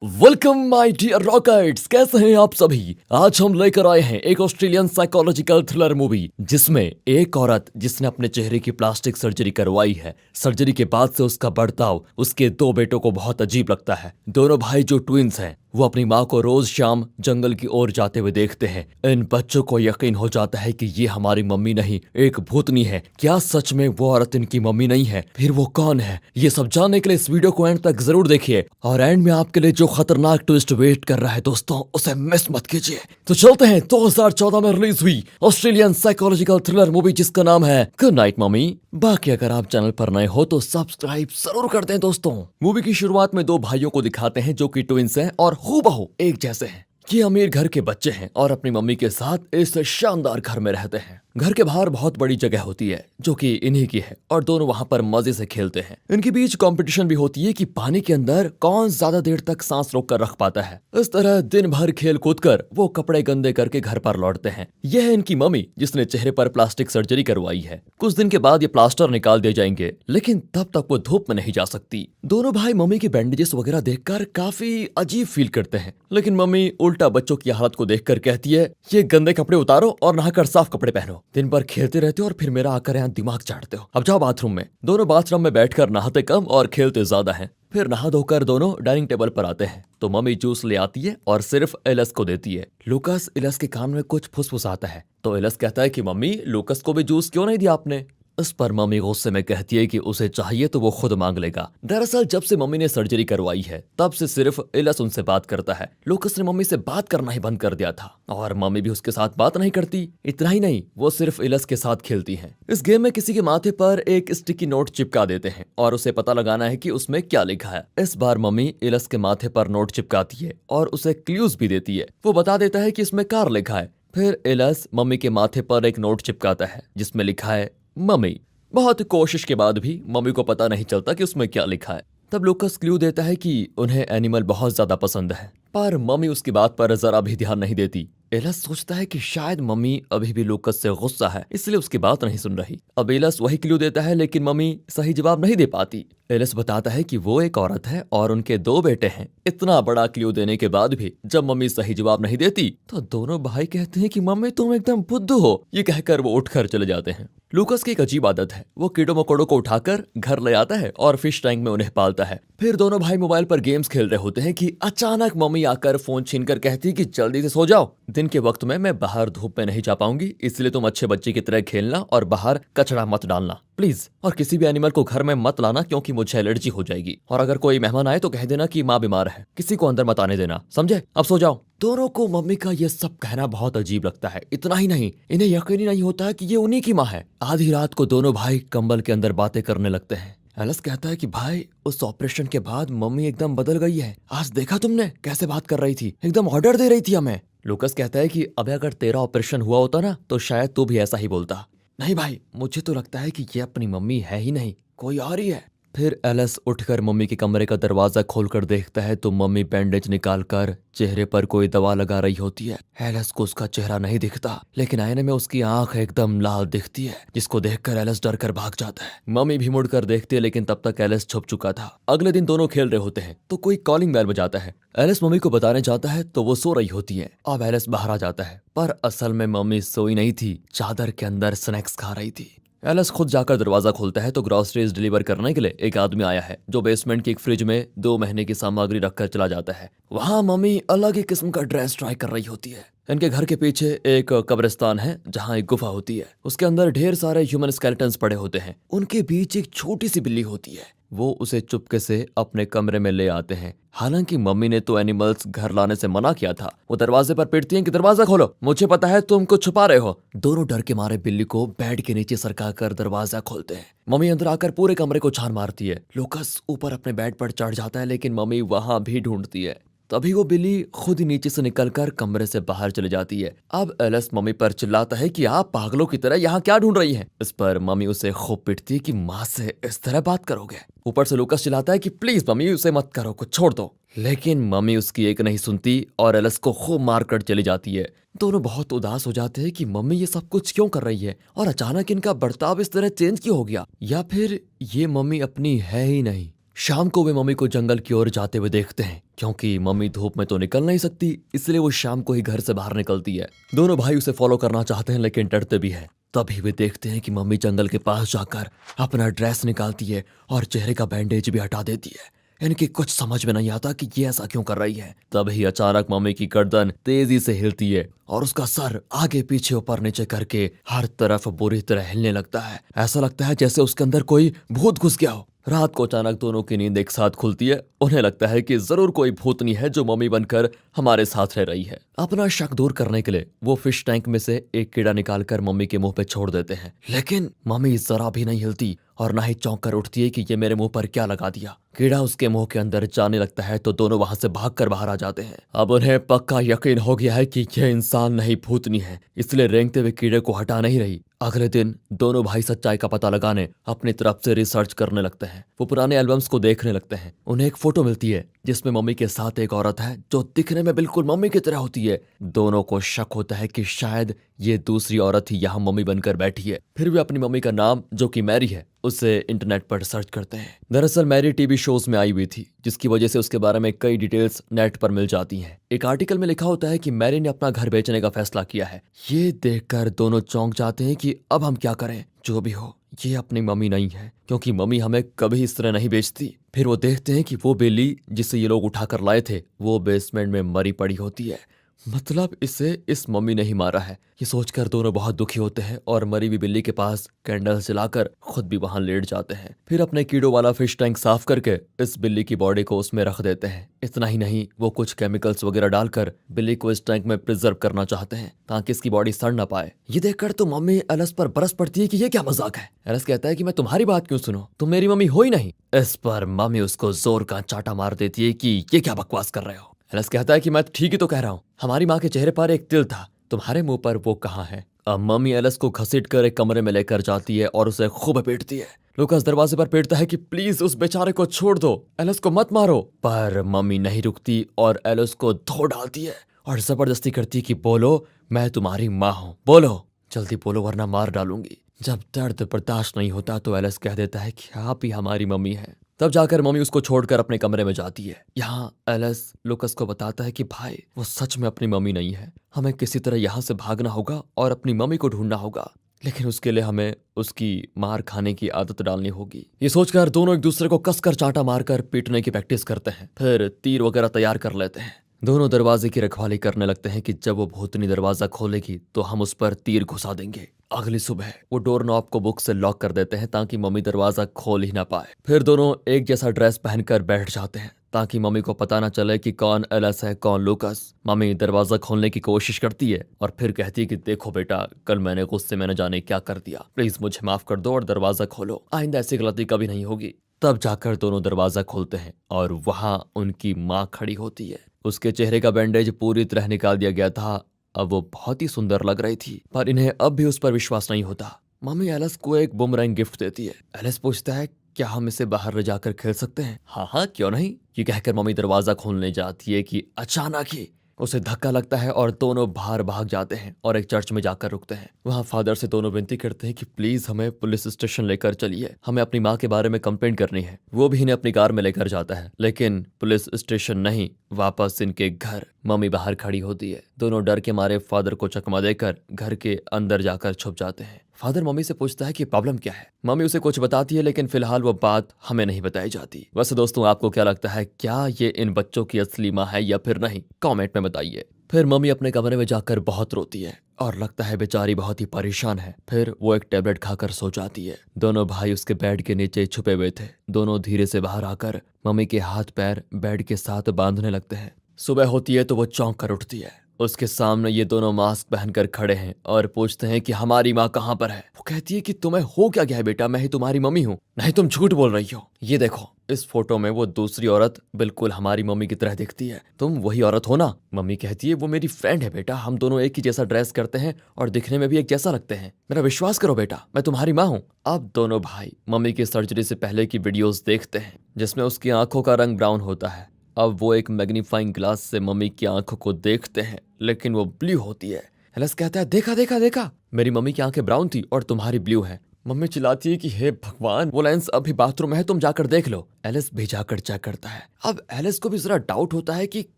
Welcome my dear rockets, कैसे हैं आप सभी। आज हम लेकर आए हैं एक ऑस्ट्रेलियन साइकोलॉजिकल थ्रिलर मूवी जिसमें एक औरत जिसने अपने चेहरे की प्लास्टिक सर्जरी करवाई है, सर्जरी के बाद से उसका बर्ताव उसके दो बेटों को बहुत अजीब लगता है। दोनों भाई जो ट्विंस हैं वो अपनी माँ को रोज शाम जंगल की ओर जाते हुए देखते हैं। इन बच्चों को यकीन हो जाता है कि ये हमारी मम्मी नहीं, एक भूतनी है। क्या सच में वो औरत इनकी मम्मी नहीं है? फिर वो कौन है? ये सब जानने के लिए इस वीडियो को एंड तक जरूर देखिए और एंड में आपके लिए जो खतरनाक ट्विस्ट वेट कर रहा है दोस्तों, उसे मिस मत कीजिए। तो चलते हैं 2014 में रिलीज हुई ऑस्ट्रेलियन साइकोलॉजिकल थ्रिलर मूवी जिसका नाम है गुड नाइट मम्मी। बाकी अगर आप चैनल पर नए हो तो सब्सक्राइब जरूर कर दें दोस्तों। मूवी की शुरुआत में दो भाइयों को दिखाते हैं जो कि ट्विंस हैं और हूबहू एक जैसे हैं। ये अमीर घर के बच्चे हैं और अपनी मम्मी के साथ इस शानदार घर में रहते हैं। घर के बाहर बहुत बड़ी जगह होती है जो कि इन्हीं की है और दोनों वहां पर मजे से खेलते हैं। इनके बीच कंपटीशन भी होती है कि पानी के अंदर कौन ज्यादा देर तक सांस रोक कर रख पाता है। इस तरह दिन भर खेल कूद कर वो कपड़े गंदे करके घर पर लौटते हैं। यह है इनकी मम्मी जिसने चेहरे पर प्लास्टिक सर्जरी करवाई है। कुछ दिन के बाद ये प्लास्टर निकाल दिए जाएंगे लेकिन तब तक वो धूप में नहीं जा सकती। दोनों भाई मम्मी के बैंडेजेस वगैरह देखकर काफी अजीब फील करते हैं, लेकिन मम्मी उल्टा बच्चों की हालत को देखकर कहती है ये गंदे कपड़े उतारो और नहाकर साफ कपड़े पहनो। दिन भर खेलते रहते हो और फिर मेरा आकर यहाँ दिमाग चाटते हो। अब जाओ बाथरूम में। दोनों बाथरूम में बैठकर नहाते कम और खेलते ज्यादा हैं। फिर नहा धोकर दोनों डाइनिंग टेबल पर आते हैं तो मम्मी जूस ले आती है और सिर्फ एलस को देती है। लूकस एलस के कान में कुछ फुसफुसाता है तो एलस कहता है कि मम्मी लूकस को भी जूस क्यों नहीं दिया आपने। इस पर मम्मी गुस्से में कहती है कि उसे चाहिए तो वो खुद मांग लेगा। दरअसल जब से मम्मी ने सर्जरी करवाई है तब से सिर्फ इलस उनसे बात करता है। लूकस ने मम्मी से बात करना ही बंद कर दिया था और मम्मी भी उसके साथ बात नहीं करती। इतना ही नहीं, वो सिर्फ इलस के साथ खेलती हैं। इस गेम में किसी के माथे पर एक स्टिकी नोट चिपका देते हैं और उसे पता लगाना है कि उसमें क्या लिखा है। इस बार मम्मी इलस के माथे पर नोट चिपकाती है और उसे क्लूज भी देती है। वो बता देता है कि इसमें कार लिखा है। फिर इलस मम्मी के माथे पर एक नोट चिपकाता है जिसमें लिखा है मम्मी। बहुत कोशिश के बाद भी मम्मी को पता नहीं चलता कि उसमें क्या लिखा है। तब लूकस क्लू देता है कि उन्हें एनिमल बहुत ज्यादा पसंद है, पर मम्मी उसकी बात पर जरा भी ध्यान नहीं देती। एलस सोचता है कि शायद मम्मी अभी भी लूकस से गुस्सा है इसलिए उसकी बात नहीं सुन रही। अब एलस वही क्लू देता है लेकिन मम्मी सही जवाब नहीं दे पाती। एलस बताता है कि वो एक औरत है और उनके दो बेटे हैं। इतना बड़ा क्लू देने के बाद भी जब मम्मी सही जवाब नहीं देती तो दोनों भाई कहते हैं कि मम्मी तुम एकदम बुद्धू हो। ये कहकर वो उठकर चले जाते हैं। लूकस की एक अजीब आदत है, वो कीड़ों मकोड़ों को उठाकर घर ले आता है और फिश टैंक में उन्हें पालता है। फिर दोनों भाई मोबाइल पर गेम्स खेल रहे होते हैं कि अचानक मम्मी आकर फोन छीनकर कहती है कि जल्दी से सो जाओ, दिन के वक्त में मैं बाहर धूप में नहीं जा पाऊंगी, इसलिए तुम अच्छे बच्चे की तरह खेलना और बाहर कचरा मत डालना प्लीज, और किसी भी एनिमल को घर में मत लाना क्योंकि मुझे एलर्जी हो जाएगी, और अगर कोई मेहमान आए तो कह देना कि माँ बीमार है, किसी को अंदर मत आने देना, समझे? अब सो जाओ। दोनों को मम्मी का ये सब कहना बहुत अजीब लगता है। इतना ही नहीं, इन्हें यकीन ही नहीं होता है कि ये उन्हीं की माँ है। आधी रात को दोनों भाई कंबल के अंदर बातें करने लगते हैं। एलस कहता है कि भाई उस ऑपरेशन के बाद मम्मी एकदम बदल गई है। आज देखा तुमने कैसे बात कर रही थी, एकदम ऑर्डर दे रही थी हमें। लूकस कहता है कि अब अगर तेरा ऑपरेशन हुआ होता ना तो शायद तू भी ऐसा ही बोलता। नहीं भाई, मुझे तो लगता है कि ये अपनी मम्मी है ही नहीं, कोई और ही है। फिर एलस उठकर मम्मी के कमरे का दरवाजा खोलकर देखता है तो मम्मी बैंडेज निकालकर चेहरे पर कोई दवा लगा रही होती है। एलस को उसका चेहरा नहीं दिखता लेकिन आईने में उसकी आंख एकदम लाल दिखती है, जिसको देखकर एलस डर कर भाग जाता है। मम्मी भी मुड़कर देखती है लेकिन तब तक एलस छुप चुका था। अगले दिन दोनों खेल रहे होते हैं तो कोई कॉलिंग बेल बजाता है। एलिस मम्मी को बताने जाता है तो वो सो रही होती है। अब एलिस बाहर आ जाता है पर असल में मम्मी सोई नहीं थी, चादर के अंदर स्नैक्स खा रही थी। एलिस खुद जाकर दरवाजा खोलता है तो ग्रोसरीज डिलीवर करने के लिए एक आदमी आया है जो बेसमेंट की एक फ्रिज में 2 महीने की सामग्री रखकर चला जाता है। वहाँ मम्मी अलग ही किस्म का ड्रेस ट्राई कर रही होती है। इनके घर के पीछे एक कब्रिस्तान है जहाँ एक गुफा होती है, उसके अंदर ढेर सारे ह्यूमन स्केलेटन्स पड़े होते हैं। उनके बीच एक छोटी सी बिल्ली होती है, वो उसे चुपके से अपने कमरे में ले आते हैं। हालांकि मम्मी ने तो एनिमल्स घर लाने से मना किया था। वो दरवाजे पर पीटती हैं कि दरवाजा खोलो, मुझे पता है तुम कुछ छुपा रहे हो। दोनों डर के मारे बिल्ली को बेड के नीचे सरका कर दरवाजा खोलते हैं। मम्मी अंदर आकर पूरे कमरे को छान मारती है। लूकस ऊपर अपने बेड पर चढ़ जाता है लेकिन मम्मी वहां भी ढूंढती है। तभी वो बिल्ली खुद ही नीचे से निकलकर कमरे से बाहर चली जाती है। अब एलिस मम्मी पर चिल्लाता है कि आप पागलों की तरह यहाँ क्या ढूंढ रही हैं? इस पर मम्मी उसे खूब पिटती है कि माँ से इस तरह बात करोगे। ऊपर से लूकस चिल्लाता है कि प्लीज मम्मी उसे मत करो, कुछ छोड़ दो। लेकिन मम्मी उसकी एक नहीं सुनती और एलिस को खूब मारकर चली जाती है। दोनों बहुत उदास हो जाते हैं कि मम्मी ये सब कुछ क्यों कर रही है और अचानक इनका बर्ताव इस तरह चेंज क्यों हो गया, या फिर ये मम्मी अपनी है ही नहीं। शाम को वे मम्मी को जंगल की ओर जाते हुए देखते हैं, क्योंकि मम्मी धूप में तो निकल नहीं सकती, इसलिए वो शाम को ही घर से बाहर निकलती है। दोनों भाई उसे फॉलो करना चाहते हैं लेकिन डरते भी है। तभी वे देखते हैं कि मम्मी जंगल के पास जाकर अपना ड्रेस निकालती है और चेहरे का बैंडेज भी हटा देती है। इनकी कुछ समझ में नहीं आता कि ये ऐसा क्यों कर रही है। तभी अचानक मम्मी की गर्दन तेजी से हिलती है और उसका सर आगे पीछे ऊपर नीचे करके हर तरफ बुरी तरह हिलने लगता है। ऐसा लगता है जैसे उसके अंदर कोई भूत घुस गया हो। रात को अचानक दोनों की नींद एक साथ खुलती है। उन्हें लगता है कि जरूर कोई भूतनी है जो मम्मी बनकर हमारे साथ रह रही है। अपना शक दूर करने के लिए वो फिश टैंक में से एक कीड़ा निकालकर मम्मी के मुंह पे छोड़ देते हैं, लेकिन मम्मी जरा भी नहीं हिलती और ना ही चौंक कर उठती है कि ये मेरे मुंह पर क्या लगा दिया। कीड़ा उसके मुंह के अंदर जाने लगता है तो दोनों वहां से भागकर बाहर आ जाते हैं। अब उन्हें पक्का यकीन हो गया है कि यह इंसान नहीं भूतनी है, इसलिए रेंगते हुए कीड़े को हटा नहीं रही। अगले दिन दोनों भाई सच्चाई का पता लगाने अपनी तरफ से रिसर्च करने लगते हैं। वो पुराने एल्बम्स को देखने लगते हैं। उन्हें एक फोटो मिलती है जिसमें मम्मी के साथ एक औरत है जो दिखने में बिल्कुल मम्मी की तरह होती है। दोनों को शक होता है कि शायद ये दूसरी औरत ही यहाँ मम्मी बनकर बैठी है। फिर वे अपनी मम्मी का नाम, जो कि मैरी है, उसे इंटरनेट पर सर्च करते हैं। दरअसल मैरी टीवी शोज में आई हुई थी, जिसकी वजह से उसके बारे में कई डिटेल्स नेट पर मिल जाती हैं। एक आर्टिकल में लिखा होता है कि मैरी ने अपना घर बेचने का फैसला किया है। ये देखकर दोनों चौंक जाते हैं कि अब हम क्या करें। जो भी हो, ये अपनी मम्मी नहीं है, क्योंकि मम्मी हमें कभी इस तरह नहीं बेचती। फिर वो देखते हैं कि वो बिल्ली जिसे ये लोग उठाकर लाए थे वो बेसमेंट में मरी पड़ी होती है। मतलब इसे इस मम्मी ने ही मारा है। ये सोचकर दोनों बहुत दुखी होते हैं और मरी हुई बिल्ली के पास कैंडल्स जलाकर खुद भी वहां लेट जाते हैं। फिर अपने कीड़ों वाला फिश टैंक साफ करके इस बिल्ली की बॉडी को उसमें रख देते हैं। इतना ही नहीं, वो कुछ केमिकल्स वगैरह डालकर बिल्ली को इस टैंक में प्रिजर्व करना चाहते हैं ताकि इसकी बॉडी सड़ ना पाए। ये देखकर तो मम्मी एलिस पर बरस पड़ती है कि ये क्या मजाक है। एलिस कहता है कि मैं तुम्हारी बात क्यों सुनूं, तुम मेरी मम्मी हो ही नहीं। इस पर मम्मी उसको जोर का चांटा मार देती है कि ये क्या बकवास कर रहे हो। एलिस कहता है कि मैं ठीक ही तो कह रहा हूँ, हमारी माँ के चेहरे पर एक तिल था, तुम्हारे मुंह पर वो कहाँ है। अब मम्मी एलिस को घसीट कर एक कमरे में लेकर जाती है और उसे खूब पीटती है। लूकास दरवाजे पर पीटता है कि प्लीज उस बेचारे को छोड़ दो, एलिस को मत मारो। पर मम्मी नहीं रुकती और एलिस को धो डालती है और जबरदस्ती करती है कि बोलो, मैं तुम्हारी माँ हूँ, बोलो, जल्दी बोलो वरना मार डालूंगी। जब दर्द बर्दाश्त नहीं होता तो एलिस कह देता है कि आप ही हमारी मम्मी है। तब जाकर मम्मी उसको छोड़कर अपने कमरे में जाती है। यहाँ एलिस लूकास को बताता है कि भाई वो सच में अपनी मम्मी नहीं है, हमें किसी तरह यहाँ से भागना होगा और अपनी मम्मी को ढूंढना होगा, लेकिन उसके लिए हमें उसकी मार खाने की आदत डालनी होगी। ये सोचकर दोनों एक दूसरे को कसकर चांटा मारकर पीटने की प्रैक्टिस करते हैं। फिर तीर वगैरह तैयार कर लेते हैं। दोनों दरवाजे की रखवाली करने लगते हैं कि जब वो भूतनी दरवाजा खोलेगी तो हम उस पर तीर घुसा देंगे। अगली सुबह वो डोर नॉब को बुक से लॉक कर देते हैं ताकि मम्मी दरवाजा खोल ही ना पाए। फिर दोनों एक जैसा ड्रेस पहनकर बैठ जाते हैं ताकि मम्मी को पता ना चले कि कौन एलिस है कौन लूकास। मम्मी दरवाजा खोलने की कोशिश करती है और फिर कहती है कि देखो बेटा, कल मैंने गुस्से में न जाने क्या कर दिया, प्लीज मुझे माफ कर दो और दरवाजा खोलो, आइंदा ऐसी गलती कभी नहीं होगी। तब जाकर दोनों दरवाजा खोलते हैं और वहां उनकी माँ खड़ी होती है। उसके चेहरे का बैंडेज पूरी तरह निकाल दिया गया था। अब वो बहुत ही सुंदर लग रही थी, पर इन्हें अब भी उस पर विश्वास नहीं होता। मम्मी एलिस को एक बुमरैंग गिफ्ट देती है। एलिस पूछता है क्या हम इसे बाहर ले जाकर खेल सकते हैं। हाँ हाँ क्यों नहीं, ये कहकर मम्मी दरवाजा खोलने जाती है कि अचानक ही उसे धक्का लगता है और दोनों बाहर भाग जाते हैं और एक चर्च में जाकर रुकते हैं। वहाँ फादर से दोनों विनती करते हैं कि प्लीज हमें पुलिस स्टेशन लेकर चलिए, हमें अपनी माँ के बारे में कंप्लेंट करनी है। वो भी इन्हें अपनी कार में लेकर जाता है, लेकिन पुलिस स्टेशन नहीं, वापस इनके घर। मम्मी बाहर खड़ी होती है। दोनों डर के मारे फादर को चकमा देकर घर के अंदर जाकर छुप जाते हैं। फादर मम्मी से पूछता है कि प्रॉब्लम क्या है। मम्मी उसे कुछ बताती है, लेकिन फिलहाल वो बात हमें नहीं बताई जाती। वैसे दोस्तों, आपको क्या लगता है, क्या ये इन बच्चों की असली माँ है या फिर नहीं, कमेंट में बताइए। फिर मम्मी अपने कमरे में जाकर बहुत रोती है और लगता है बेचारी बहुत ही परेशान है। फिर वो एक टेबलेट खाकर सो जाती है। दोनों भाई उसके बेड के नीचे छुपे हुए थे। दोनों धीरे से बाहर आकर मम्मी के हाथ पैर बेड के साथ बांधने लगते हैं। सुबह होती है तो वो चौंक कर उठती है। उसके सामने ये दोनों मास्क पहनकर खड़े हैं और पूछते हैं कि हमारी माँ कहाँ पर है। वो कहती है कि तुम्हें हो क्या गया है बेटा, मैं ही तुम्हारी मम्मी हूँ। नहीं, तुम झूठ बोल रही हो। ये देखो, इस फोटो में वो दूसरी औरत बिल्कुल हमारी मम्मी की तरह दिखती है, तुम वही औरत हो ना। मम्मी कहती है वो मेरी फ्रेंड है बेटा, हम दोनों एक ही जैसा ड्रेस करते हैं और दिखने में भी एक जैसा लगते हैं, मेरा विश्वास करो बेटा, मैं तुम्हारी माँ हूँ। अब दोनों भाई मम्मी की सर्जरी से पहले की वीडियोस देखते हैं जिसमें उसकी आंखों का रंग ब्राउन होता है। अब वो एक मैग्नीफाइंग ग्लास से मम्मी की आंखों को देखते हैं, लेकिन वो ब्लू होती है। एलिस कहता है देखा देखा देखा, मेरी मम्मी की आंखें ब्राउन थी और तुम्हारी ब्लू है। मम्मी चिल्लाती है कि हे भगवान, वो लेंस अभी बाथरूम में है, तुम जाकर देख लो। एलिस भी जाकर चेक करता है। अब एलिस को भी जरा डाउट होता है कि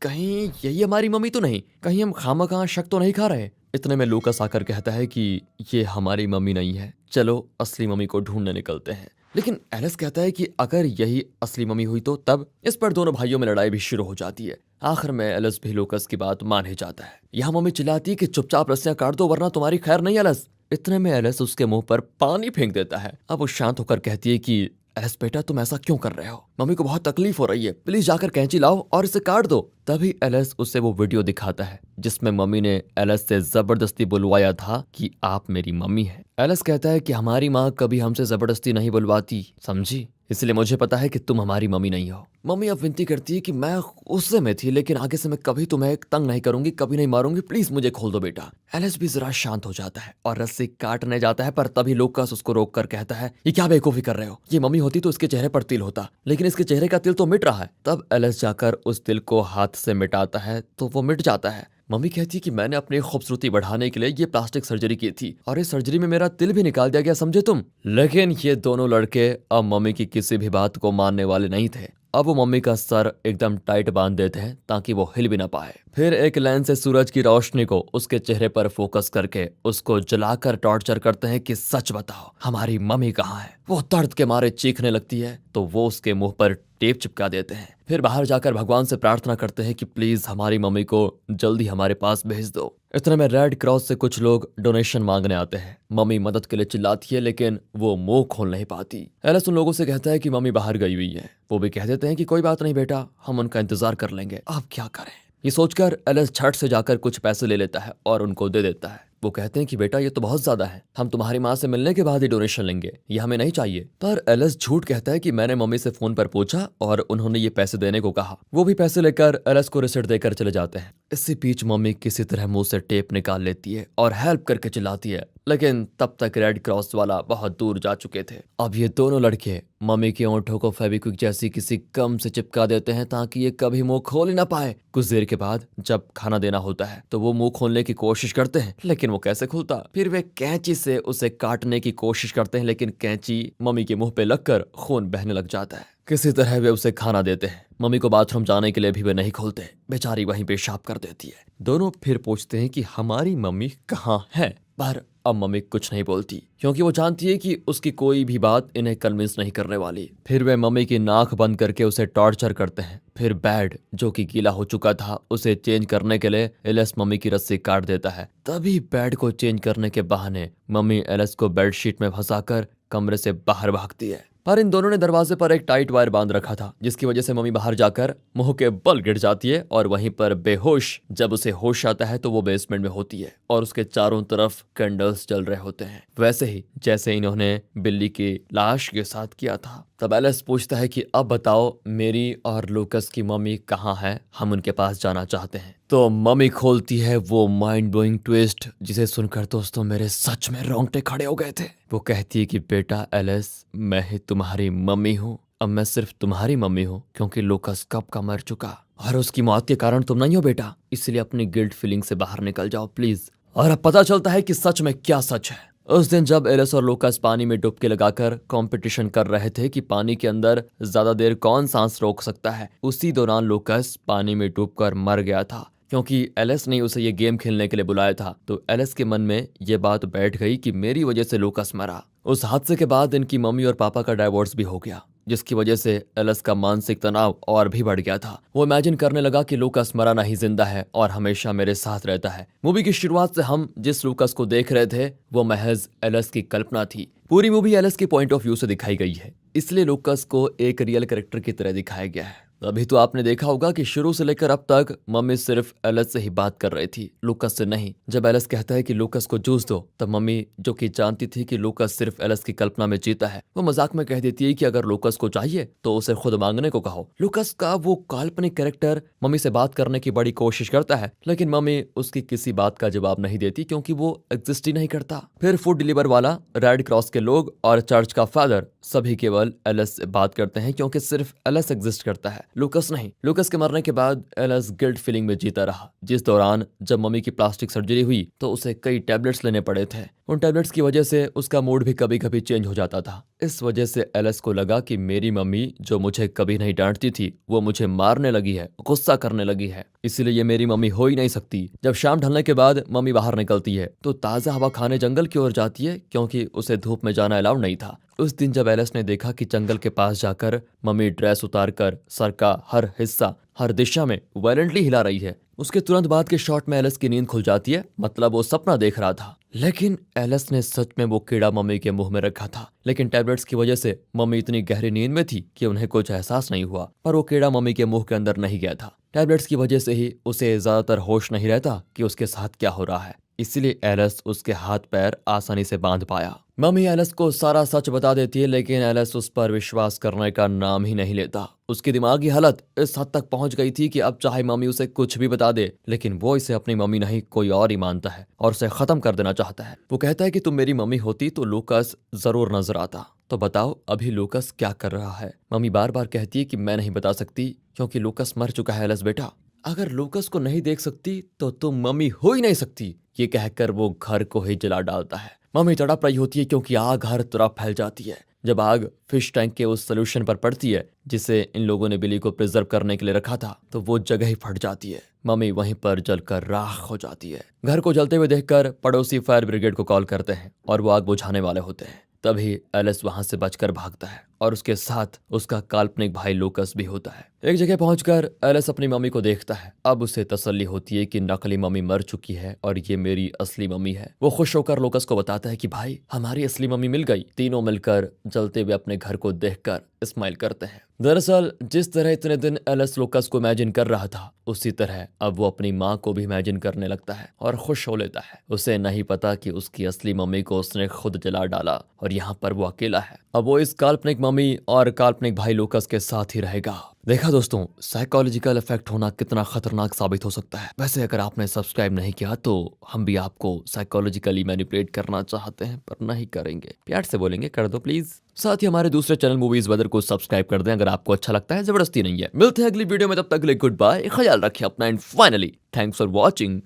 कहीं यही हमारी मम्मी तो नहीं, कहीं हम खामखा शक तो नहीं खा रहे। इतने में लूकास आकर कहता है कि ये हमारी मम्मी नहीं है, चलो असली मम्मी को ढूंढने निकलते हैं। लेकिन एलिस कहता है कि अगर यही असली मम्मी हुई तो तब। इस पर दोनों भाइयों में लड़ाई भी शुरू हो जाती है। आखिर में एलिस भी लूकास की बात मान ही जाता है। यहाँ मम्मी चिल्लाती है कि चुपचाप रस्सियां काट दो वरना तुम्हारी खैर नहीं एलिस। इतने में एलिस उसके मुंह पर पानी फेंक देता है। अब वो शांत होकर कहती है कि एलिस बेटा, तुम ऐसा क्यों कर रहे हो? मम्मी को बहुत तकलीफ हो रही है, प्लीज जाकर कैंची लाओ और इसे काट दो। तभी एलिस उसे वो वीडियो दिखाता है जिसमें मम्मी ने एलिस से जबरदस्ती बुलवाया था कि आप मेरी मम्मी हैं। एलिस कहता है कि हमारी माँ कभी हमसे जबरदस्ती नहीं बुलवाती, समझी, इसलिए मुझे पता है कि तुम हमारी मम्मी नहीं हो। मम्मी अब विनती करती है कि मैं गुस्से में थी, लेकिन आगे से मैं कभी तुम्हें तंग नहीं करूंगी, कभी नहीं मारूंगी, प्लीज मुझे खोल दो बेटा। एलिस भी जरा शांत हो जाता है और रस्सी काटने जाता है, पर तभी लूकास उसको रोक कर कहता है, ये क्या बेवकूफी कर रहे हो? ये मम्मी होती तो इसके चेहरे पर तिल होता, लेकिन इसके चेहरे का तिल तो मिट रहा है। तब एलिस जाकर उस तिल को हाथ से मिटाता है तो वो मिट जाता है। मम्मी कहती है कि मैंने अपनी खूबसूरती बढ़ाने के लिए ये प्लास्टिक सर्जरी की थी और इस सर्जरी में मेरा तिल भी निकाल दिया गया, समझे तुम। लेकिन ये दोनों लड़के अब मम्मी की किसी भी बात को मानने वाले नहीं थे। अब वो मम्मी का सर एकदम टाइट बांध देते हैं ताकि वो हिल भी ना पाए। फिर एक लेंस से सूरज की रोशनी को उसके चेहरे पर फोकस करके उसको जलाकर टॉर्चर करते हैं कि सच बताओ हमारी मम्मी कहाँ है। वो दर्द के मारे चीखने लगती है तो वो उसके मुंह पर टेप चिपका देते हैं। फिर बाहर जाकर भगवान से प्रार्थना करते हैं कि प्लीज हमारी मम्मी को जल्दी हमारे पास भेज दो। इतने में रेड क्रॉस से कुछ लोग डोनेशन मांगने आते हैं। मम्मी मदद के लिए चिल्लाती है लेकिन वो मुंह खोल नहीं पाती। एलिस उन लोगों से कहता है कि मम्मी बाहर गई हुई है। वो भी कह देते हैं कि कोई बात नहीं बेटा, हम उनका इंतजार कर लेंगे, अब क्या करें। ये सोचकर एलिस झट से जाकर कुछ पैसे ले लेता है और उनको दे देता है। वो कहते हैं कि बेटा ये तो बहुत ज्यादा है, हम तुम्हारी माँ से मिलने के बाद ही डोनेशन लेंगे, ये हमें नहीं चाहिए। पर एलिस झूठ कहता है कि मैंने मम्मी से फोन पर पूछा और उन्होंने ये पैसे देने को कहा। वो भी पैसे लेकर एलिस को रिसिप्ट देकर चले जाते हैं। इसी बीच मम्मी किसी तरह मुंह से टेप निकाल लेती है और हेल्प करके चिल्लाती है, लेकिन तब तक रेड क्रॉस वाला बहुत दूर जा चुके थे। अब ये दोनों लड़के मम्मी के ओंठों को फेविक्विक जैसी किसी गम से चिपका देते हैं ताकि ये कभी मुंह खोल ही ना पाए। कुछ देर के बाद जब खाना देना होता है तो वो मुंह खोलने की कोशिश करते हैं, लेकिन वो कैसे खुलता। फिर वे कैंची से उसे काटने की कोशिश करते हैं, लेकिन कैंची मम्मी के मुंह पे लगकर खून बहने लग जाता है। किसी तरह वे उसे खाना देते हैं। मम्मी को बाथरूम जाने के लिए भी वे नहीं खोलते, बेचारी वहीं पेशाब कर देती है। दोनों फिर पूछते हैं कि हमारी मम्मी कहाँ है, पर अब मम्मी कुछ नहीं बोलती क्योंकि वो जानती है कि उसकी कोई भी बात इन्हें कन्विंस नहीं करने वाली। फिर वे मम्मी की नाक बंद करके उसे टॉर्चर करते हैं। फिर बेड जो कि गीला हो चुका था उसे चेंज करने के लिए एलिस मम्मी की रस्सी काट देता है। तभी बेड को चेंज करने के बहाने मम्मी एलिस को बेडशीट में फंसाकर कमरे से बाहर भागती है। पर इन दोनों ने दरवाजे पर एक टाइट वायर बांध रखा था जिसकी वजह से मम्मी बाहर जाकर मुंह के बल गिर जाती है और वहीं पर बेहोश। जब उसे होश आता है तो वो बेसमेंट में होती है और उसके चारों तरफ कैंडल्स जल रहे होते हैं, वैसे ही जैसे इन्होंने बिल्ली की लाश के साथ किया था। तब एलिस पूछता है कि अब बताओ मेरी और लूकास की मम्मी कहाँ है, हम उनके पास जाना चाहते हैं। तो मम्मी खोलती है वो माइंड ब्लोइंग ट्विस्ट जिसे सुनकर दोस्तों मेरे सच में रोंगटे खड़े हो गए थे। वो कहती है कि बेटा एलिस, मैं ही तुम्हारी मम्मी हूँ। अब मैं सिर्फ तुम्हारी मम्मी हूँ क्योंकि लूकास कब का मर चुका और उसकी मौत के कारण तुम नहीं हो बेटा, इसलिए अपनी गिल्ट फीलिंग से बाहर निकल जाओ प्लीज। और अब पता चलता है कि सच में क्या सच है। उस दिन जब एलिस और लूकास पानी में डुबकी लगाकर कंपटीशन कर रहे थे कि पानी के अंदर ज्यादा देर कौन सांस रोक सकता है, उसी दौरान लूकास पानी में डूबकर मर गया था क्योंकि एलिस ने उसे ये गेम खेलने के लिए बुलाया था। तो एलिस के मन में ये बात बैठ गई कि मेरी वजह से लूकास मरा। उस हादसे के बाद इनकी मम्मी और पापा का डाइवोर्स भी हो गया, जिसकी वजह से एलिस का मानसिक तनाव और भी बढ़ गया था। वो इमेजिन करने लगा कि लूकास मरा नहीं, जिंदा है और हमेशा मेरे साथ रहता है। मूवी की शुरुआत से हम जिस लूकास को देख रहे थे वो महज एलिस की कल्पना थी। पूरी मूवी एलिस के पॉइंट ऑफ व्यू से दिखाई गई है, इसलिए लूकास को एक रियल कैरेक्टर की तरह दिखाया गया है। अभी तो आपने देखा होगा कि शुरू से लेकर अब तक मम्मी सिर्फ एलिस से ही बात कर रही थी, लूकास से नहीं। जब एलिस कहता है कि लूकास को जूस दो, तब मम्मी जो कि जानती थी कि लूकास सिर्फ एलिस की कल्पना में जीता है, वो मजाक में कह देती है कि अगर लूकास को चाहिए तो उसे खुद मांगने को कहो। लूकास का वो काल्पनिक कैरेक्टर मम्मी से बात करने की बड़ी कोशिश करता है, लेकिन मम्मी उसकी किसी बात का जवाब नहीं देती क्योंकि वो एग्जिस्ट ही नहीं करता। फिर फूड डिलीवर वाला, रेड क्रॉस के लोग और चर्च का फादर सभी केवल एलिस से बात करते हैं क्योंकि सिर्फ एलिस एग्जिस्ट करता है। लूकस नहीं। लूकस के मरने के बाद एलिस गिल्ट फीलिंग में जीता रहा, जिस दौरान जब मम्मी की प्लास्टिक सर्जरी हुई तो उसे कई टैबलेट्स लेने पड़े थे। उन टैबलेट्स की वजह से उसका मूड भी कभी कभी चेंज हो जाता था। इस वजह से एलिस को लगा कि मेरी मम्मी जो मुझे कभी नहीं डांटती थी वो मुझे मारने लगी है, गुस्सा करने लगी है, इसलिए ये मेरी मम्मी हो ही नहीं सकती। जब शाम ढलने के बाद मम्मी बाहर निकलती है तो ताज़ा हवा खाने जंगल की ओर जाती है, क्योंकि उसे धूप में जाना अलाउड नहीं था। उस दिन जब एलिस ने देखा कि जंगल के पास जाकर मम्मी ड्रेस उतारकर सर का हर हिस्सा हर दिशा में वायलेंटली हिला रही है, उसके तुरंत बाद के शॉट में एलिस की नींद खुल जाती है। मतलब वो सपना देख रहा था, लेकिन एलिस ने सच में वो कीड़ा मम्मी के मुंह में रखा था। लेकिन टैबलेट्स की वजह से मम्मी इतनी गहरी नींद में थी कि उन्हें कुछ एहसास नहीं हुआ, पर वो कीड़ा मम्मी के मुंह के अंदर नहीं गया था। टैबलेट्स की वजह से ही उसे ज्यादातर होश नहीं रहता कि उसके साथ क्या हो रहा है, इसलिए एलिस उसके हाथ पैर आसानी से बांध पाया। मम्मी एलिस को सारा सच बता देती है, लेकिन एलिस उस पर विश्वास करने का नाम ही नहीं लेता। उसकी दिमागी हालत इस हद तक पहुंच गई थी कि अब चाहे मम्मी उसे कुछ भी बता दे, लेकिन वो इसे अपनी मम्मी नहीं कोई और ही मानता है और उसे खत्म कर देना चाहता है। वो कहता है कि तुम मेरी मम्मी होती तो लूकस जरूर नजर आता। तो बताओ अभी लूकस क्या कर रहा है? मम्मी बार बार कहती है कि मैं नहीं बता सकती क्योंकि लूकस मर चुका है। एलिस बेटा, अगर लूकस को नहीं देख सकती तो तुम मम्मी हो ही नहीं सकती। ये कहकर वो घर को ही जला डालता है। मम्मी तड़प रही होती है क्योंकि आग हर तरफ फैल जाती है। जब आग फिश टैंक के उस सोल्यूशन पर पड़ती है जिसे इन लोगों ने बिली को प्रिजर्व करने के लिए रखा था, तो वो जगह ही फट जाती है। मम्मी वहीं पर जलकर राख हो जाती है। घर को जलते हुए देखकर पड़ोसी फायर ब्रिगेड को कॉल करते हैं और वो आग बुझाने वाले होते हैं। तभी एलिस वहां से बचकर भागता है और उसके साथ उसका काल्पनिक भाई लूकस भी होता है। एक जगह पहुंचकर एलिस अपनी मम्मी को देखता है। अब उसे तसल्ली होती है कि नकली मम्मी मर चुकी है और ये मेरी असली मम्मी है। वो खुश होकर लूकस को बताता है कि भाई हमारी असली मम्मी मिल गई। तीनों मिलकर जलते हुए अपने घर को देखकर स्माइल करते हैं। दरअसल जिस तरह इतने दिन एलिस लूकस को इमेजिन कर रहा था, उसी तरह अब वो अपनी माँ को भी इमेजिन करने लगता है और खुश हो लेता है। उसे नहीं पता कि उसकी असली मम्मी को उसने खुद जला डाला और यहाँ पर वो अकेला है। अब वो इस काल्पनिक मम्मी और काल्पनिक भाई लूकस के साथ ही रहेगा। देखा दोस्तों, साइकोलॉजिकल इफेक्ट होना कितना खतरनाक साबित हो सकता है। वैसे अगर आपने सब्सक्राइब नहीं किया तो हम भी आपको साइकोलॉजिकली मैनिपुलेट करना चाहते हैं, पर नहीं करेंगे। प्यार से बोलेंगे कर दो प्लीज। साथ ही हमारे दूसरे चैनल मूवीज वेदर को सब्सक्राइब कर दें अगर आपको अच्छा लगता है। जबरदस्ती नहीं है। मिलते हैं अगली वीडियो में, तब तक के लिए गुड बाय, ख्याल रखिए अपना and finally thanks for watching.